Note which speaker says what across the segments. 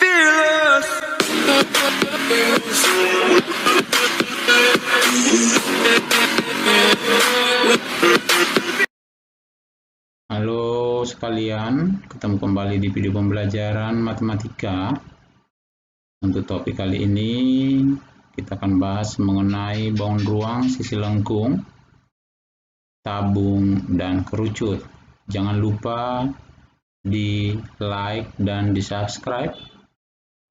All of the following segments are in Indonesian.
Speaker 1: fearless.
Speaker 2: Halo sekalian, ketemu kembali di video pembelajaran matematika. Untuk topik kali ini kita akan bahas mengenai bangun ruang, sisi lengkung, tabung, dan kerucut. Jangan lupa di like dan di subscribe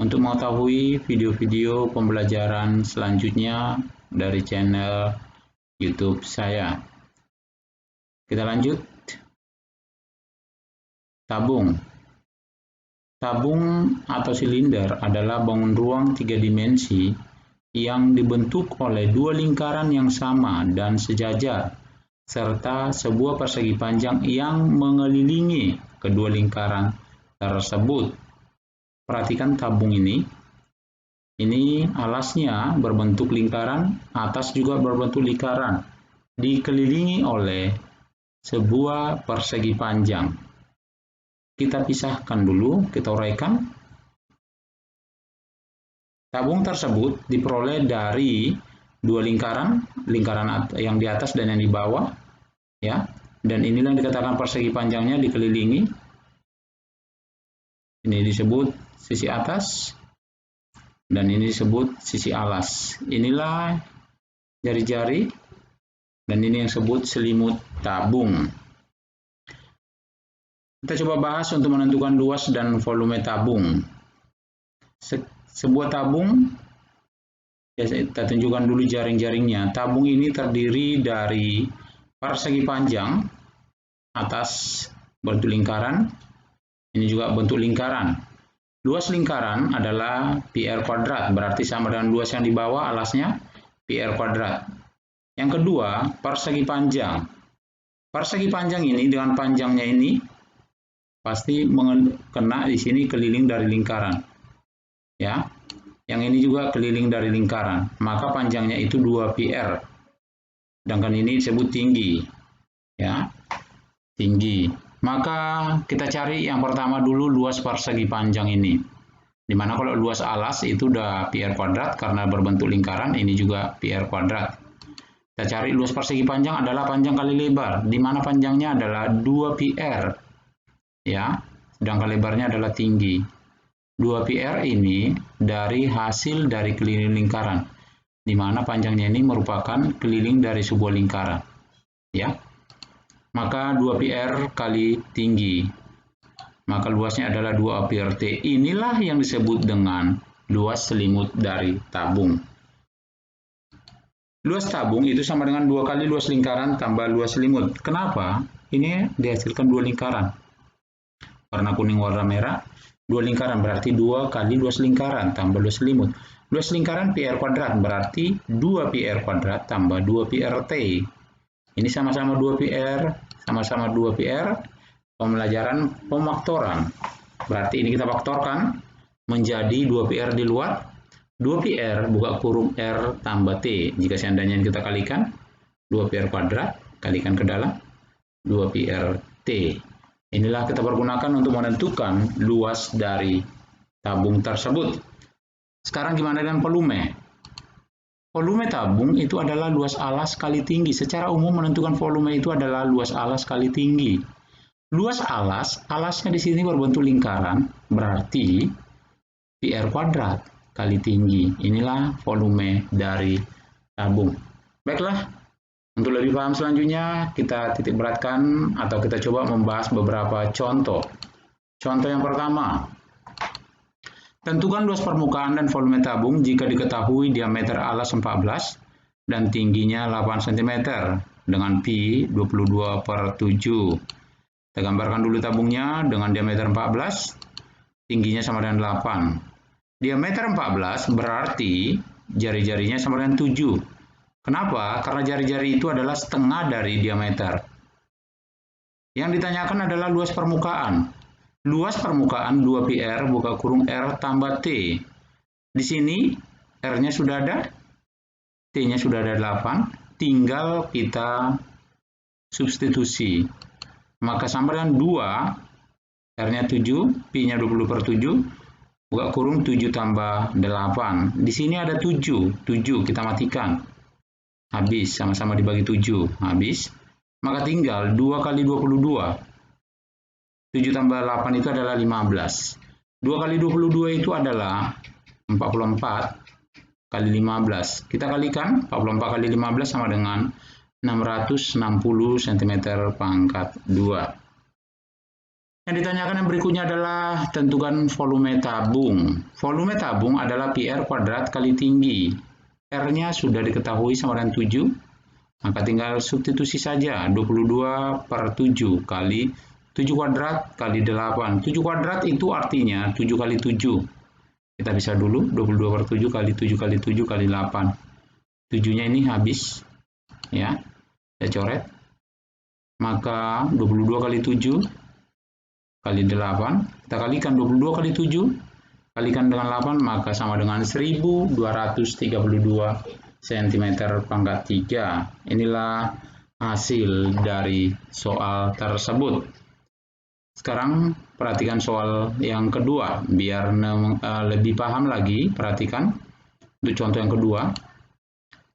Speaker 2: untuk mengetahui video-video pembelajaran selanjutnya dari channel YouTube saya. Kita lanjut. Tabung. Tabung atau silinder adalah bangun ruang 3 dimensi yang dibentuk oleh dua lingkaran yang sama dan sejajar, serta sebuah persegi panjang yang mengelilingi kedua lingkaran tersebut. Perhatikan tabung ini. Ini alasnya berbentuk lingkaran, atas juga berbentuk lingkaran, dikelilingi oleh sebuah persegi panjang. Kita pisahkan dulu, kita uraikan. Tabung tersebut diperoleh dari dua lingkaran yang di atas dan yang di bawah, ya. Dan inilah yang dikatakan persegi panjangnya dikelilingi. Ini disebut sisi atas dan ini disebut sisi alas. Inilah jari-jari dan ini yang disebut selimut tabung. Kita coba bahas untuk menentukan luas dan volume tabung. Sebuah tabung, ya, kita tunjukkan dulu jaring-jaringnya. Tabung ini terdiri dari persegi panjang, atas bentuk lingkaran, ini juga bentuk lingkaran. Luas lingkaran adalah PR kuadrat, berarti sama dengan luas yang di bawah, alasnya PR kuadrat. Yang kedua, persegi panjang. Persegi panjang ini dengan panjangnya ini pasti kena di sini keliling dari lingkaran. Ya. Yang ini juga keliling dari lingkaran. Maka panjangnya itu 2 PR. Sedangkan ini disebut tinggi. Ya. Tinggi. Maka kita cari yang pertama dulu luas persegi panjang ini. Dimana kalau luas alas itu udah PR kuadrat karena berbentuk lingkaran, ini juga PR kuadrat. Kita cari luas persegi panjang adalah panjang kali lebar, dimana panjangnya adalah 2 PR. Ya, sedangkan lebarnya adalah tinggi. 2 PR ini dari hasil dari keliling lingkaran, di mana panjangnya ini merupakan keliling dari sebuah lingkaran. Ya, maka 2 PR kali tinggi, maka luasnya adalah 2 PR T. Inilah yang disebut dengan luas selimut dari tabung. Luas tabung itu sama dengan 2 kali luas lingkaran tambah luas selimut. Kenapa? Ini dihasilkan 2 lingkaran. Warna kuning, warna merah, 2 lingkaran berarti 2 kali luas lingkaran tambah luas selimut. Luas lingkaran PR kuadrat berarti 2 PR kuadrat tambah 2 PR T. Ini sama-sama 2 PR, sama-sama 2 PR. Pembelajaran pemfaktoran. Berarti ini kita faktorkan menjadi 2 PR di luar. 2 PR buka kurung R tambah T. Jika seandainya kita kalikan, 2 PR kuadrat kalikan ke dalam 2 PR T. Inilah kita pergunakan untuk menentukan luas dari tabung tersebut. Sekarang gimana dengan volume? Volume tabung itu adalah luas alas kali tinggi. Secara umum menentukan volume itu adalah luas alas kali tinggi. Luas alas, alasnya di sini berbentuk lingkaran, berarti PR kuadrat kali tinggi. Inilah volume dari tabung. Baiklah. Untuk lebih paham selanjutnya, kita titik beratkan atau kita coba membahas beberapa contoh. Contoh yang pertama, tentukan luas permukaan dan volume tabung jika diketahui diameter alas 14 dan tingginya 8 cm dengan pi 22/7. Kita gambarkan dulu tabungnya dengan diameter 14, tingginya sama dengan 8. Diameter 14 berarti jari-jarinya sama dengan 7. Kenapa? Karena jari-jari itu adalah setengah dari diameter. Yang ditanyakan adalah luas permukaan. Luas permukaan 2 PR buka kurung R tambah T. Di sini R-nya sudah ada, T-nya sudah ada 8, tinggal kita substitusi. Maka sama dengan 2, R-nya 7, Pi-nya 20/7, buka kurung 7 tambah 8. Di sini ada 7, 7 kita matikan. Habis, sama-sama dibagi 7, habis. Maka tinggal 2 kali 22. 7 tambah 8 itu adalah 15. 2 kali 22 itu adalah 44 kali 15. Kita kalikan, 44 kali 15 sama dengan 660 cm pangkat 2. Yang ditanyakan yang berikutnya adalah tentukan volume tabung. Volume tabung adalah PR kuadrat kali tinggi. R-nya sudah diketahui sama dengan 7, maka tinggal substitusi saja. 22 per 7 kali 7 kuadrat kali 8. 7 kuadrat itu artinya 7 kali 7. Kita bisa dulu 22 per 7 kali 7 kali 7 kali 8. 7-nya ini habis. Ya, saya coret. Maka 22 kali 7 kali 8, kita kalikan 22 kali 7, kalikan dengan 8, maka sama dengan 1232 cm pangkat 3. Inilah hasil dari soal tersebut. Sekarang perhatikan soal yang kedua, biar lebih paham lagi, perhatikan. Untuk contoh yang kedua,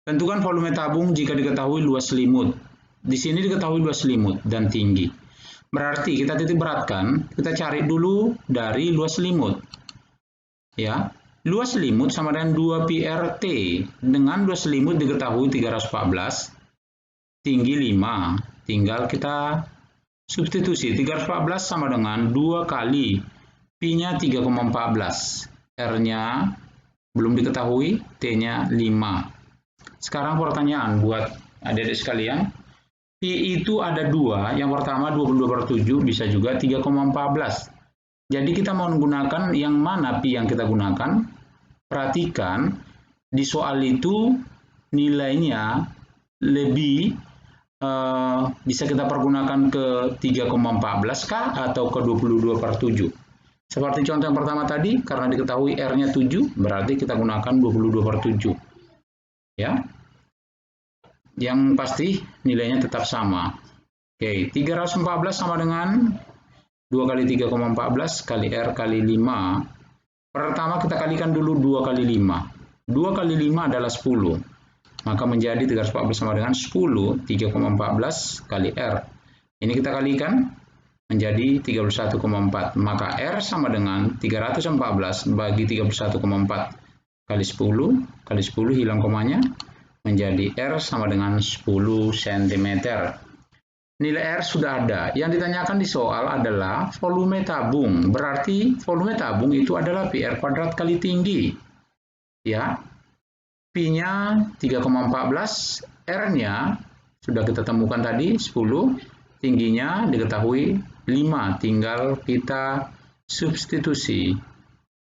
Speaker 2: tentukan volume tabung jika diketahui luas selimut. Di sini diketahui luas selimut dan tinggi. Berarti kita titik beratkan, kita cari dulu dari luas selimut. Ya, luas selimut sama dengan 2 PRT. Dengan luas selimut diketahui 314, tinggi 5. Tinggal kita substitusi. 314 sama dengan 2 kali Pi-nya 3,14. R-nya belum diketahui, T-nya 5. Sekarang pertanyaan buat adik-adik sekalian. Pi itu ada 2, yang pertama 22 per 7, bisa juga 3,14. Jadi kita mau menggunakan yang mana Pi yang kita gunakan? Perhatikan, di soal itu nilainya lebih bisa kita pergunakan ke 3,14 kah atau ke 22 per 7. Seperti contoh yang pertama tadi, karena diketahui R-nya 7, berarti kita gunakan 22 per 7. Ya. Yang pasti nilainya tetap sama. Oke, 314 sama dengan 2 kali 3,14 kali R kali 5. Pertama kita kalikan dulu 2 kali 5. 2 kali 5 adalah 10. Maka menjadi 314 sama dengan 10, 3,14 kali R. Ini kita kalikan menjadi 31,4. Maka R sama dengan 314 bagi 31,4 kali 10. Kali 10 hilang komanya. Menjadi R sama dengan 10 cm. Nilai R sudah ada. Yang ditanyakan di soal adalah volume tabung. Berarti volume tabung itu adalah PR kuadrat kali tinggi. Ya. Pi-nya 3,14, R-nya sudah kita temukan tadi 10, tingginya diketahui 5, tinggal kita substitusi.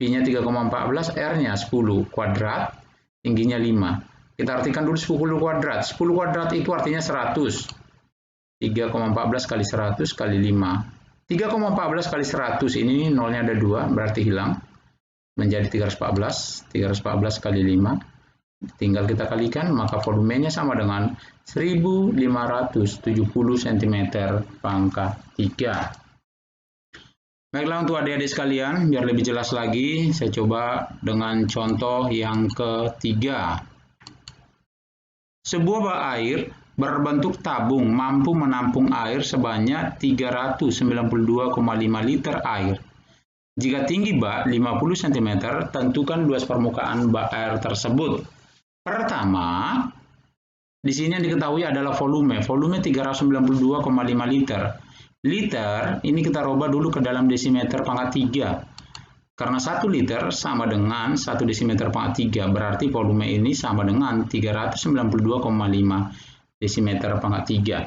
Speaker 2: Pi-nya 3,14, R-nya 10 kuadrat, tingginya 5. Kita artikan dulu 10 kuadrat. 10 kuadrat itu artinya 100. 3,14 kali 100 kali 5. 3,14 kali 100 ini nolnya ada 2, berarti hilang. Menjadi 314. 314 kali 5. Tinggal kita kalikan, maka volumenya sama dengan 1570 cm pangkat 3. Baiklah untuk adik-adik sekalian, biar lebih jelas lagi, saya coba dengan contoh yang ketiga. Sebuah bak air berbentuk tabung mampu menampung air sebanyak 392,5 liter air. Jika tinggi bak 50 cm, tentukan luas permukaan bak air tersebut. Pertama, di sini yang diketahui adalah volume. Volume 392,5 liter. Liter ini kita rubah dulu ke dalam desimeter pangkat 3. Karena 1 liter sama dengan 1 desimeter pangkat 3, berarti volume ini sama dengan 392,5 desimeter pangkat 3.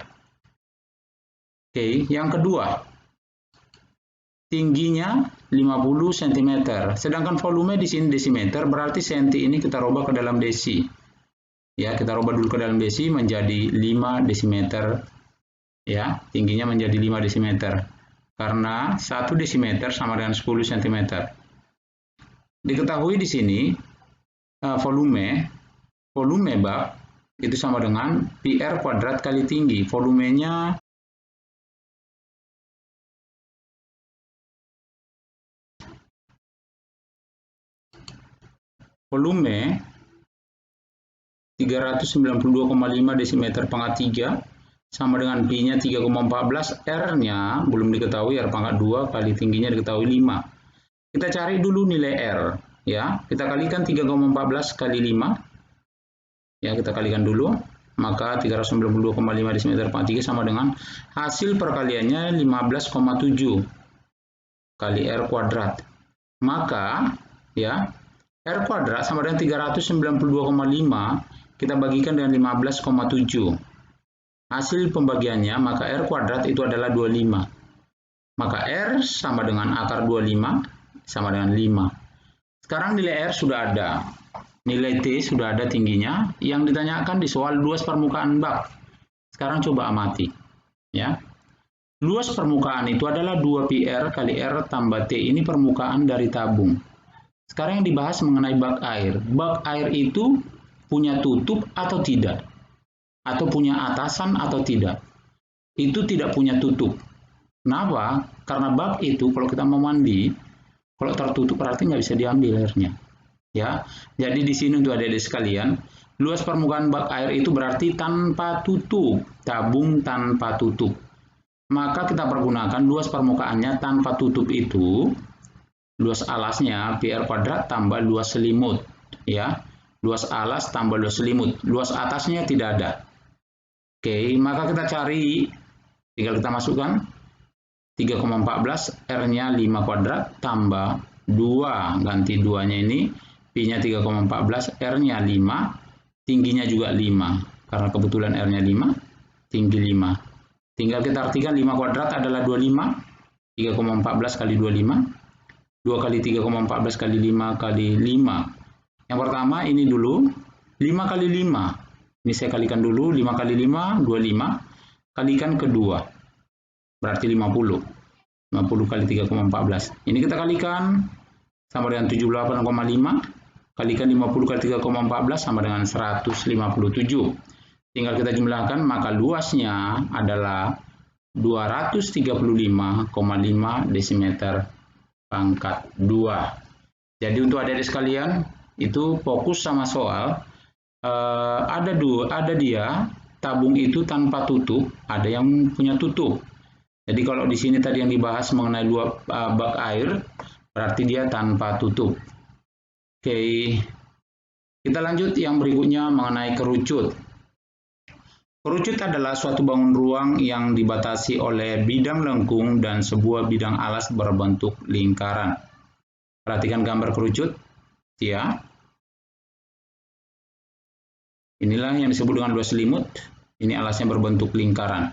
Speaker 2: Oke, yang kedua, tingginya 50 cm. Sedangkan volume di sini desimeter, berarti senti ini kita rubah ke dalam desi. Ya, kita rubah dulu ke dalam desi menjadi 5 desimeter. Ya, tingginya menjadi 5 desimeter. Karena 1 desimeter sama dengan 10 cm. Diketahui di sini volume bak itu sama dengan PR kuadrat kali tinggi. Volumenya volume 392,5 desimeter pangkat 3 sama dengan Pi-nya 3,14, R-nya belum diketahui, R pangkat 2 kali tingginya diketahui 5. Kita cari dulu nilai R, ya. Kita kalikan 3,14 kali 5. Ya, kita kalikan dulu. Maka 392,5 desimeter pangkat 3 sama dengan hasil perkaliannya 15,7 kali R kuadrat. Maka, ya, R kuadrat sama dengan 392,5 kita bagikan dengan 15,7. Hasil pembagiannya, maka R kuadrat itu adalah 25. Maka R sama dengan akar 25 sama dengan 5. Sekarang nilai R sudah ada. Nilai T sudah ada tingginya. Yang ditanyakan di soal luas permukaan bak. Sekarang coba amati. Ya. Luas permukaan itu adalah 2πr kali R tambah T. Ini permukaan dari tabung. Sekarang yang dibahas mengenai bak air. Bak air itu punya tutup atau tidak? Atau punya atasan atau tidak? Itu tidak punya tutup. Kenapa? Karena bak itu kalau kita mau mandi, kalau tertutup berarti nggak bisa diambil airnya. Ya, jadi di sini untuk adik-adik sekalian, luas permukaan bak air itu berarti tanpa tutup, tabung tanpa tutup. Maka kita pergunakan luas permukaannya tanpa tutup itu, luas alasnya PR kuadrat tambah luas selimut, ya. Luas alas tambah luas selimut, luas atasnya tidak ada. Oke, maka kita cari, tinggal kita masukkan 3,14, R-nya 5 kuadrat tambah 2, ganti 2-nya ini, Pi-nya 3,14, R-nya 5, tingginya juga 5, karena kebetulan R-nya 5, tinggi 5. Tinggal kita artikan 5 kuadrat adalah 25, 3,14 kali 25, 2 kali 3,14 kali 5 kali 5. Yang pertama ini dulu, 5 kali 5. Ini saya kalikan dulu, 5 kali 5, 25, kalikan ke 2. Berarti 50. 50 kali 3,14. Ini kita kalikan sama dengan 78,5. Kalikan 50 kali 3,14 sama dengan 157. Tinggal kita jumlahkan, maka luasnya adalah 235,5 desimeter pangkat 2. Jadi untuk adik-adik sekalian, itu fokus sama soal. Ada dia tabung itu tanpa tutup, ada yang punya tutup. Jadi kalau di sini tadi yang dibahas mengenai luas bak air, berarti dia tanpa tutup. Oke, kita lanjut yang berikutnya mengenai kerucut. Kerucut adalah suatu bangun ruang yang dibatasi oleh bidang lengkung dan sebuah bidang alas berbentuk lingkaran. Perhatikan gambar kerucut, ya. Inilah yang disebut dengan luas selimut. Ini alasnya berbentuk lingkaran.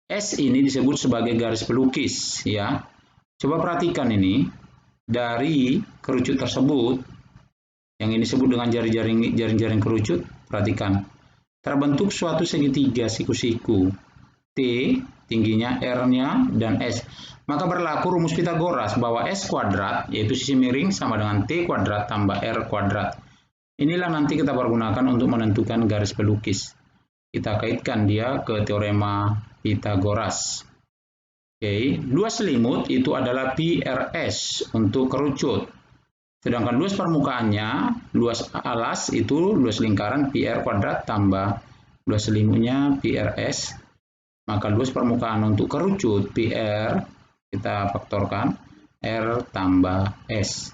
Speaker 2: S ini disebut sebagai garis pelukis, ya. Coba perhatikan ini dari kerucut tersebut, yang ini disebut dengan jaring-jaring kerucut. Perhatikan, terbentuk suatu segitiga siku-siku. T tingginya, R-nya, dan S. Maka berlaku rumus Pitagoras bahwa S kuadrat, yaitu sisi miring, sama dengan T kuadrat tambah R kuadrat. Inilah nanti kita pergunakan untuk menentukan garis pelukis. Kita kaitkan dia ke teorema Pitagoras. Oke, luas selimut itu adalah PRS untuk kerucut. Sedangkan luas permukaannya, luas alas itu luas lingkaran PR kuadrat tambah luas selimutnya PRS. Maka luas permukaan untuk kerucut PR kita faktorkan R tambah S.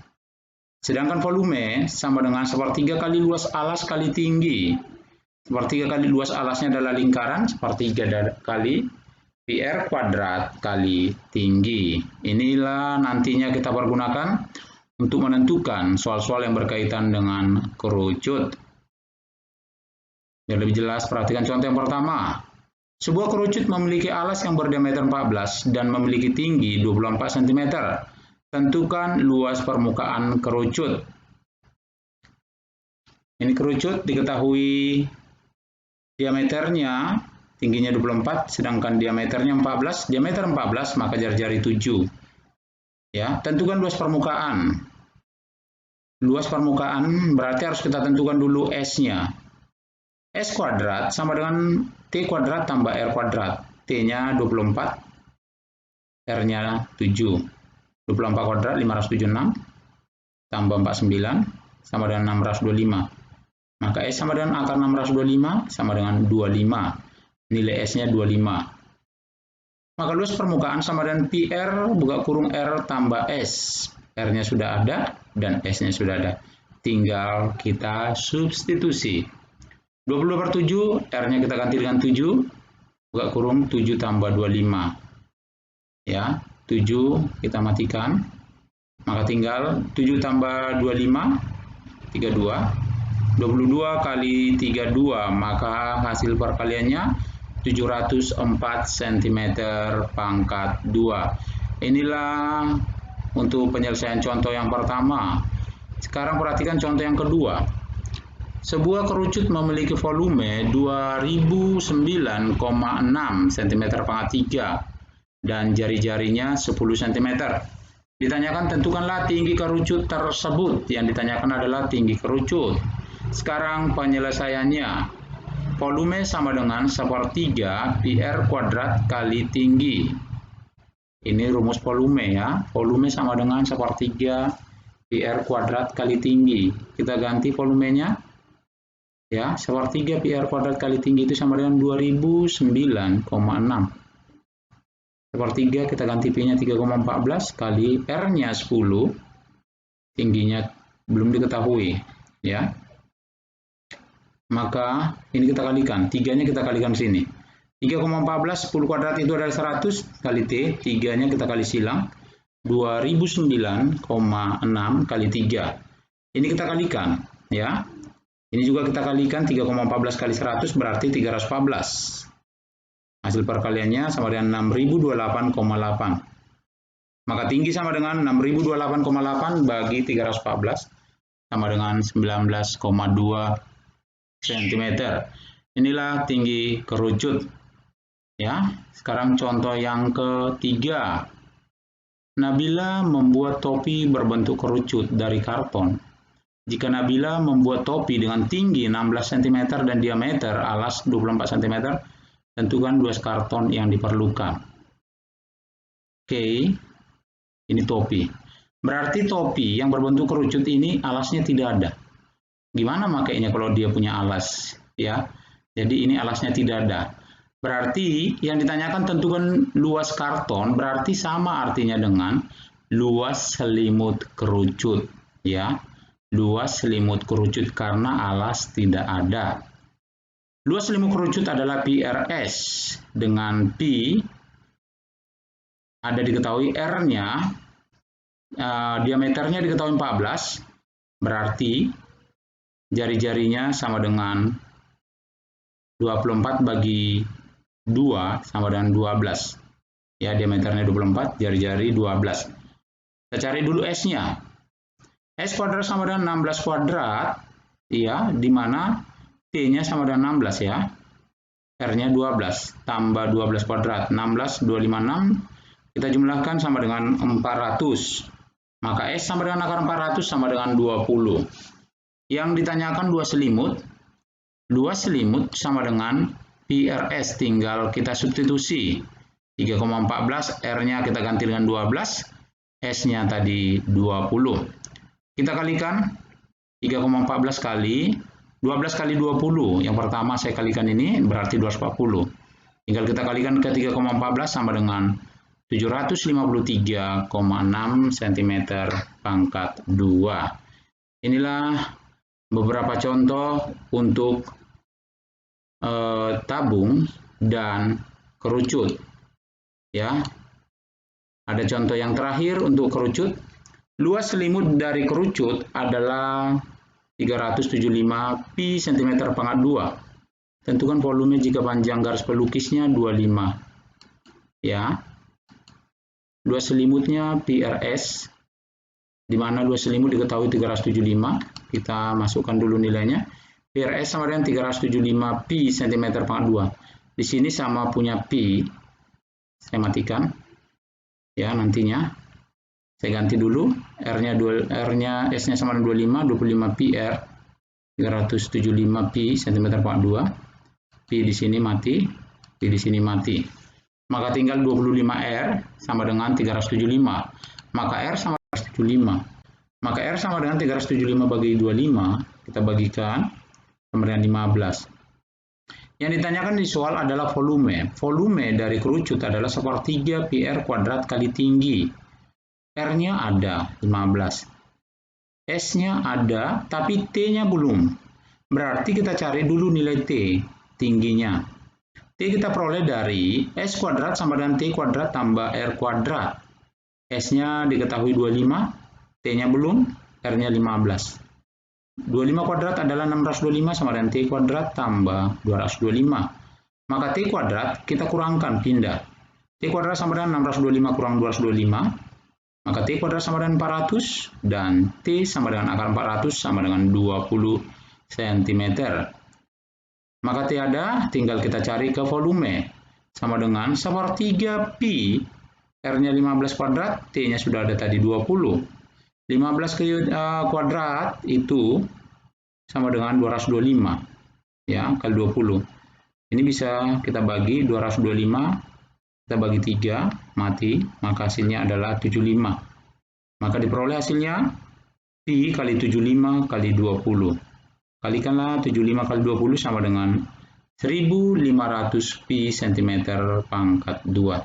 Speaker 2: Sedangkan volume sama dengan 1/3 kali luas alas kali tinggi. 1/3 kali luas alasnya adalah lingkaran, 1/3 kali PR kuadrat kali tinggi. Inilah nantinya kita pergunakan untuk menentukan soal-soal yang berkaitan dengan kerucut. Biar lebih jelas, perhatikan contoh yang pertama. Sebuah kerucut memiliki alas yang berdiameter 14 dan memiliki tinggi 24 cm. Tentukan luas permukaan kerucut. Ini kerucut diketahui diameternya, tingginya 24, sedangkan diameternya 14. Diameter 14, maka jari-jari 7. Ya, tentukan luas permukaan. Luas permukaan berarti harus kita tentukan dulu S-nya. S kuadrat sama dengan T kuadrat tambah R kuadrat. T-nya 24, R-nya 7. 24 kuadrat 576 tambah 49 sama dengan 625. Maka S sama dengan akar 625 sama dengan 25. Nilai S-nya 25. Maka luas permukaan sama dengan PR buka kurung R tambah S. R-nya sudah ada dan S-nya sudah ada. Tinggal kita substitusi. 20/7, R-nya kita ganti dengan 7. Buka kurung 7 tambah 25. Ya, 7 kita matikan. Maka tinggal 7 tambah 25, 32. 22 kali 32, maka hasil perkaliannya 704 cm pangkat 2. Inilah untuk penyelesaian contoh yang pertama. Sekarang perhatikan contoh yang kedua. Sebuah kerucut memiliki volume 2009,6 cm pangkat 3 dan jari-jarinya 10 cm. Ditanyakan tentukanlah tinggi kerucut tersebut. Yang ditanyakan adalah tinggi kerucut. Sekarang penyelesaiannya. Volume sama dengan 1/3 PR kuadrat kali tinggi. Ini rumus volume ya. Volume sama dengan 1/3 PR kuadrat kali tinggi. Kita ganti volumenya. Ya, 1/3 PR kuadrat kali tinggi itu sama dengan 2009,6. 1/3 kita ganti P-nya 3,14 kali R-nya 10. Tingginya belum diketahui. Ya. Maka ini kita kalikan. 3-nya kita kalikan sini. 3,14, 10 kuadrat itu adalah 100 kali T, 3-nya kita kali silang, 2009,6 kali 3. Ini kita kalikan, ya. Ini juga kita kalikan, 3,14 kali 100 berarti 314. Hasil perkaliannya sama dengan 6028,8. Maka tinggi sama dengan 6028,8 bagi 314 sama dengan 19,2 cm. Inilah tinggi kerucut. Ya, sekarang contoh yang ketiga. Nabila membuat topi berbentuk kerucut dari karton. Jika Nabila membuat topi dengan tinggi 16 cm dan diameter alas 24 cm, tentukan luas karton yang diperlukan. Oke, ini topi. Berarti topi yang berbentuk kerucut ini alasnya tidak ada. Gimana makainya kalau dia punya alas? Ya, jadi ini alasnya tidak ada. Berarti yang ditanyakan tentukan luas karton, berarti sama artinya dengan luas selimut kerucut. Ya, luas selimut kerucut karena alas tidak ada. Luas selimut kerucut adalah PRS dengan P ada diketahui R-nya, diameternya diketahui 14, berarti jari-jarinya sama dengan 24 bagi 2 sama dengan 12. Ya, diameternya 24, jari-jari 12. Kita cari dulu S-nya. S kuadrat sama dengan 16 kuadrat, ya, di mana T-nya sama dengan 16 ya. R-nya 12, tambah 12 kuadrat, 16, 256, kita jumlahkan sama dengan 400. Maka S sama dengan akar 400 sama dengan 20. Yang ditanyakan luas selimut. Luas selimut sama dengan PRS, tinggal kita substitusi. 3,14, R-nya kita ganti dengan 12, S-nya tadi 20. Kita kalikan 3,14 kali 12 kali 20. Yang pertama saya kalikan ini berarti 240. Tinggal kita kalikan ke 3,14 sama dengan 753,6 cm pangkat 2. Inilah beberapa contoh untuk tabung dan kerucut. Ya. Ada contoh yang terakhir untuk kerucut. Luas selimut dari kerucut adalah 375 pi cm pangkat 2. Tentukan volume jika panjang garis pelukisnya 25. Ya. Luas selimutnya PRS, di mana luas selimut diketahui 375. Kita masukkan dulu nilainya. PRS sama dengan 375 pi cm pangkat 2. Di sini sama punya pi. Saya matikan. Ya, nantinya saya ganti dulu. R-nya S-nya sama dengan 25 pi R. 375 pi cm pangkat 2. Pi di sini mati, pi di sini mati. Maka tinggal 25 R sama dengan 375. Maka R sama 375. Maka R sama dengan 375 bagi 25, kita bagikan sama dengan 15. Yang ditanyakan di soal adalah volume. Volume dari kerucut adalah 1/3 pi R kuadrat kali tinggi. R-nya ada 15. S-nya ada, tapi T-nya belum. Berarti kita cari dulu nilai T, tingginya. T kita peroleh dari S kuadrat sama dengan T kuadrat tambah R kuadrat. S-nya diketahui 25, T-nya belum, R-nya 15. 25 kuadrat adalah 625 sama dengan T kuadrat tambah 225. Maka T kuadrat kita kurangkan, pindah. T kuadrat sama dengan 625 kurang 225. Maka T kuadrat sama dengan 400 dan T sama dengan akar 400 sama dengan 20 cm. Maka T ada, tinggal kita cari ke volume. Sama dengan 1/3 pi, R-nya 15 kuadrat, T-nya sudah ada tadi 20. 15 kuadrat itu sama dengan 225, ya, kali 20. Ini bisa kita bagi 225, kita bagi 3, mati, maka hasilnya adalah 75. Maka diperoleh hasilnya pi kali 75 kali 20. Kalikanlah 75 kali 20 sama dengan 1500 pi cm pangkat 2.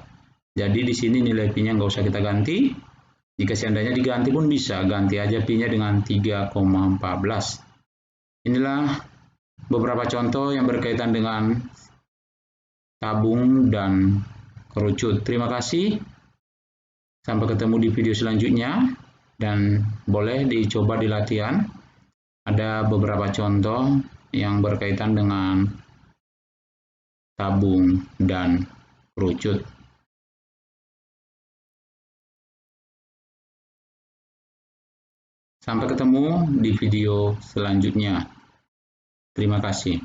Speaker 2: Jadi di sini nilai pi-nya nggak usah kita ganti. Jika seandainya diganti pun bisa, ganti aja pi-nya dengan 3,14. Inilah beberapa contoh yang berkaitan dengan tabung dan kerucut. Terima kasih. Sampai ketemu di video selanjutnya dan boleh dicoba di latihan. Ada beberapa contoh yang berkaitan dengan tabung dan kerucut. Sampai ketemu di video selanjutnya. Terima kasih.